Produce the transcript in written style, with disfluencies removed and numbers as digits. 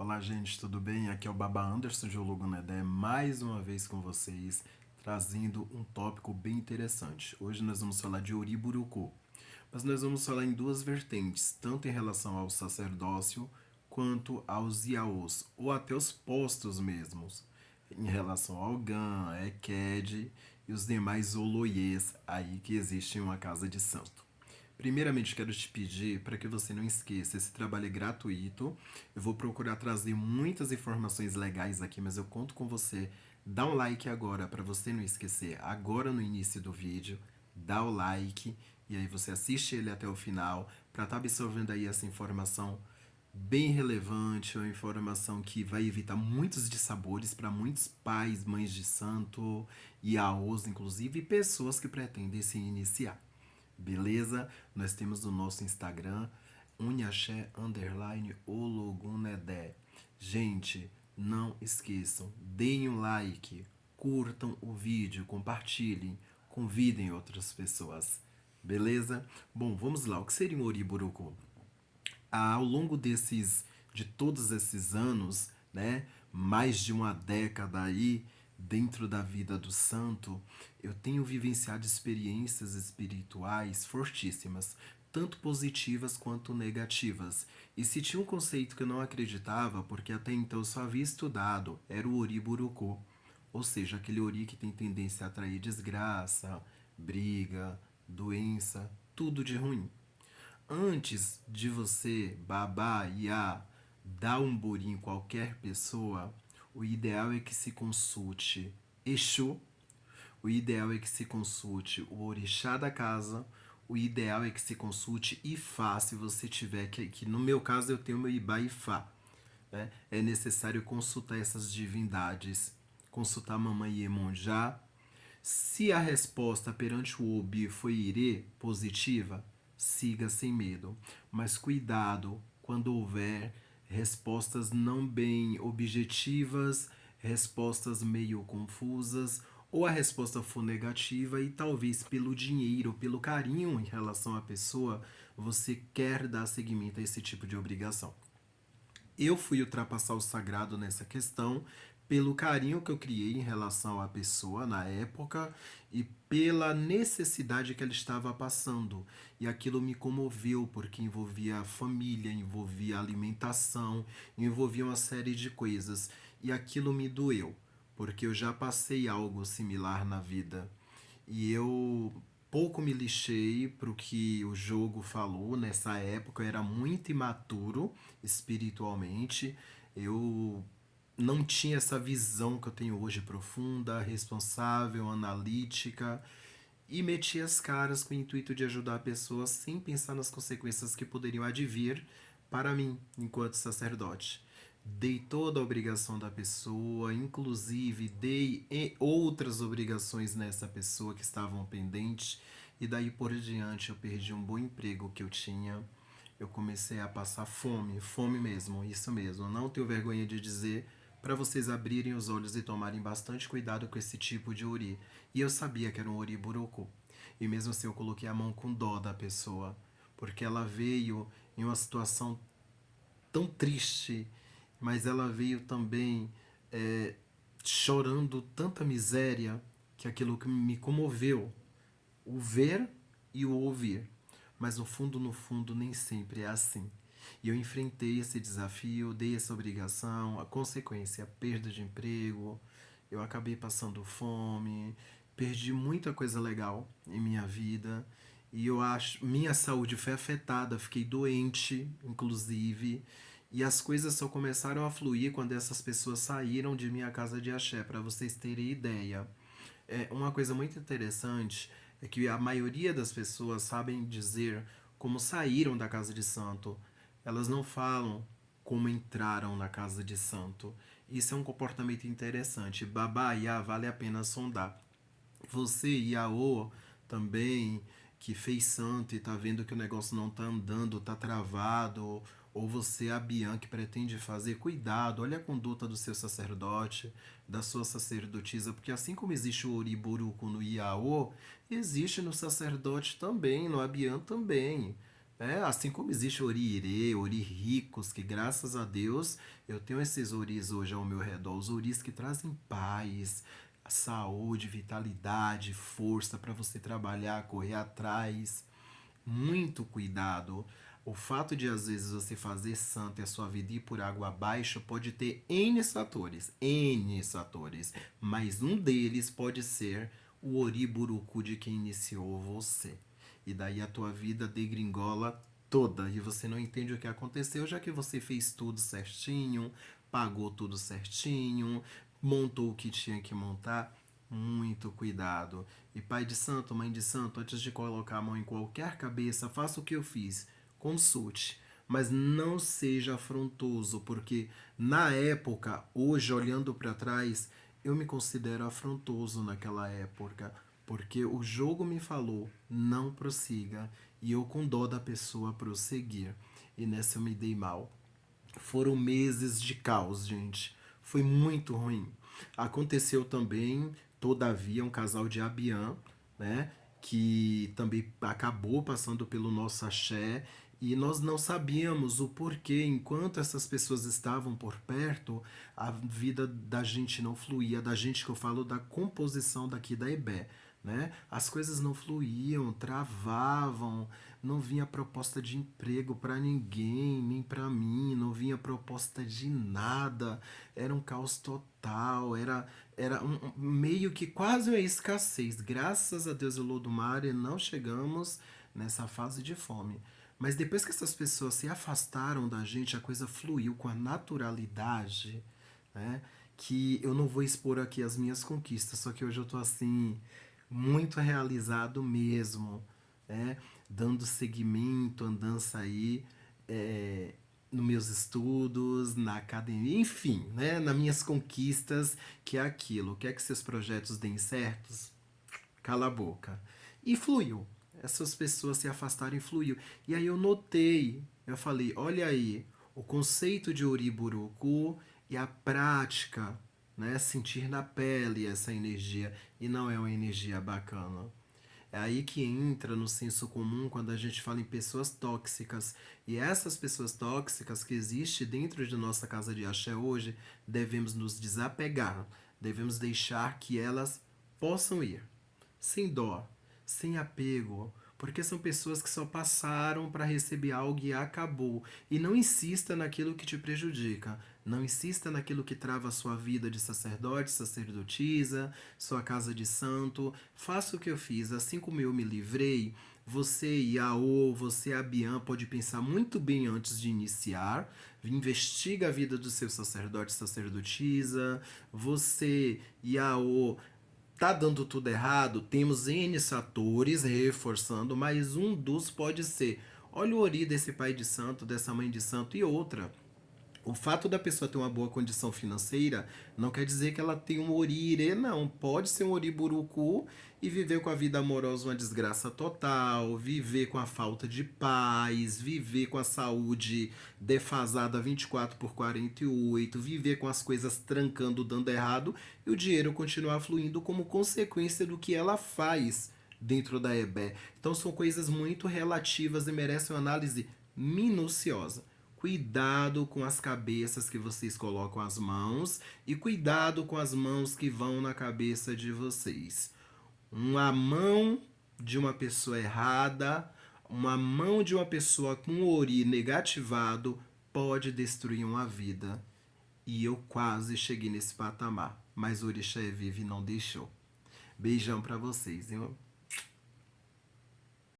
Olá, gente, tudo bem? Aqui é o Baba Anderson de Ologunedé, mais uma vez com vocês, trazendo um tópico bem interessante. Hoje nós vamos falar de Oriburuku, mas nós vamos falar em duas vertentes, tanto em relação ao sacerdócio quanto aos Yaos, ou até os postos mesmos, em relação ao Gan, Eked e os demais Oloyês aí que existem em uma casa de santo. Primeiramente, quero te pedir para que você não esqueça, esse trabalho é gratuito. Eu vou procurar trazer muitas informações legais aqui, mas eu conto com você. Dá um like agora para você não esquecer. Agora no início do vídeo, dá o like e aí você assiste ele até o final para estar absorvendo aí essa informação bem relevante, uma informação que vai evitar muitos dissabores para muitos pais, mães de santo e aos, inclusive, e pessoas que pretendem se iniciar. Beleza? Nós temos o nosso Instagram, unhaxé_ologunedé. Gente, não esqueçam, deem um like, curtam o vídeo, compartilhem, convidem outras pessoas. Beleza? Bom, vamos lá. O que seria um Oriburuku? Ao longo de todos esses anos, né, mais de uma década aí dentro da vida do santo, eu tenho vivenciado experiências espirituais fortíssimas, tanto positivas quanto negativas. E se tinha um conceito que eu não acreditava, porque até então eu só havia estudado, era o Oriburuku, ou seja, aquele ori que tem tendência a atrair desgraça, briga, doença, tudo de ruim. Antes de você babar e dar um burinho em qualquer pessoa, o ideal é que se consulte Exu, o ideal é que se consulte o orixá da casa, o ideal é que se consulte Ifá, se você tiver, que no meu caso eu tenho meu Ibá Ifá. Né? É necessário consultar essas divindades, consultar a Mamãe Iemonjá. Se a resposta perante o Obi foi irê positiva, siga sem medo. Mas cuidado quando houver respostas não bem objetivas, respostas meio confusas, ou a resposta for negativa e talvez pelo dinheiro, pelo carinho em relação à pessoa, você quer dar seguimento a esse tipo de obrigação. Eu fui ultrapassar o sagrado nessa questão pelo carinho que eu criei em relação à pessoa na época e pela necessidade que ela estava passando. E aquilo me comoveu porque envolvia família, envolvia alimentação, envolvia uma série de coisas. E aquilo me doeu, porque eu já passei algo similar na vida. E eu pouco me lixei pro que o jogo falou nessa época. Eu era muito imaturo espiritualmente. Eu não tinha essa visão que eu tenho hoje profunda, responsável, analítica. E meti as caras com o intuito de ajudar a pessoa sem pensar nas consequências que poderiam advir para mim, enquanto sacerdote. Dei toda a obrigação da pessoa, inclusive dei outras obrigações nessa pessoa que estavam pendentes, e daí por diante eu perdi um bom emprego que eu tinha. Eu comecei a passar fome, fome mesmo, isso mesmo. Não tenho vergonha de dizer para vocês abrirem os olhos e tomarem bastante cuidado com esse tipo de ori. E eu sabia que era um ori buroku. E mesmo assim eu coloquei a mão com dó da pessoa, porque ela veio em uma situação tão triste, mas ela veio também é, chorando tanta miséria que aquilo que me comoveu, o ver e o ouvir. Mas no fundo, nem sempre é assim. E eu enfrentei esse desafio, dei essa obrigação, a consequência, a perda de emprego, eu acabei passando fome, perdi muita coisa legal em minha vida. E eu acho, minha saúde foi afetada, fiquei doente, inclusive, e as coisas só começaram a fluir quando essas pessoas saíram de minha casa de axé, para vocês terem ideia. Uma coisa muito interessante é que a maioria das pessoas sabem dizer como saíram da casa de santo. Elas não falam como entraram na casa de santo. Isso é um comportamento interessante. Babá e vale a pena sondar. Você, Iaô, também, que fez santo e tá vendo que o negócio não tá andando, tá travado, ou você, a Bian, que pretende fazer, cuidado, olha a conduta do seu sacerdote, da sua sacerdotisa, porque assim como existe o Oriburuku no Iaô, existe no sacerdote também, no Abian também. Assim como existe ori-irê, ori ricos, que graças a Deus eu tenho esses oris hoje ao meu redor, os oris que trazem paz, saúde, vitalidade, força para você trabalhar, correr atrás. Muito cuidado. O fato de às vezes você fazer santo e a sua vida ir por água abaixo pode ter N fatores, mas um deles pode ser o oriburucu de quem iniciou você. E daí a tua vida degringola toda e você não entende o que aconteceu, já que você fez tudo certinho, pagou tudo certinho, montou o que tinha que montar. Muito cuidado. E pai de santo, mãe de santo, antes de colocar a mão em qualquer cabeça, faça o que eu fiz. Consulte. Mas não seja afrontoso, porque na época, hoje olhando para trás, eu me considero afrontoso naquela época, porque o jogo me falou, não prossiga, e eu com dó da pessoa prosseguir. E nessa eu me dei mal. Foram meses de caos, gente. Foi muito ruim. Aconteceu também, todavia, um casal de Abian, né? Que também acabou passando pelo nosso axé e nós não sabíamos o porquê. Enquanto essas pessoas estavam por perto, a vida da gente não fluía. Da gente que eu falo da composição daqui da EBE. Né? As coisas não fluíam, travavam, não vinha proposta de emprego para ninguém, nem para mim, não vinha proposta de nada, era um caos total, era meio que quase uma escassez. Graças a Deus e Lodumar não chegamos nessa fase de fome. Mas depois que essas pessoas se afastaram da gente, a coisa fluiu com a naturalidade, né? Que eu não vou expor aqui as minhas conquistas, só que hoje eu tô assim, muito realizado mesmo, né? Dando seguimento, andança aí, é, nos meus estudos, na academia, enfim, né? Nas minhas conquistas, que é aquilo. Quer que seus projetos deem certos? Cala a boca. E fluiu. Essas pessoas se afastaram e fluiu. E aí eu notei, eu falei, olha aí, o conceito de Oriburuku e a prática, né? Sentir na pele essa energia. E não é uma energia bacana. É aí que entra no senso comum quando a gente fala em pessoas tóxicas. E essas pessoas tóxicas que existem dentro de nossa casa de axé hoje, devemos nos desapegar. Devemos deixar que elas possam ir sem dó, sem apego, porque são pessoas que só passaram para receber algo e acabou. E não insista naquilo que te prejudica. Não insista naquilo que trava a sua vida de sacerdote, sacerdotisa, sua casa de santo. Faça o que eu fiz. Assim como eu me livrei, você, Yaô, você, Abian, pode pensar muito bem antes de iniciar. Investiga a vida do seu sacerdote, sacerdotisa. Você, Yaô, tá dando tudo errado, temos N fatores reforçando, mas um dos pode ser: olha o ori desse pai de santo, dessa mãe de santo, e outra. O fato da pessoa ter uma boa condição financeira não quer dizer que ela tem um orire, não. Pode ser um oriburucu e viver com a vida amorosa uma desgraça total, viver com a falta de paz, viver com a saúde defasada 24/48, viver com as coisas trancando, dando errado e o dinheiro continuar fluindo como consequência do que ela faz dentro da EBE. Então são coisas muito relativas e merecem uma análise minuciosa. Cuidado com as cabeças que vocês colocam as mãos e cuidado com as mãos que vão na cabeça de vocês. Uma mão de uma pessoa errada, uma mão de uma pessoa com ori negativado pode destruir uma vida. E eu quase cheguei nesse patamar, mas o Orixá é vivo e não deixou. Beijão pra vocês, hein?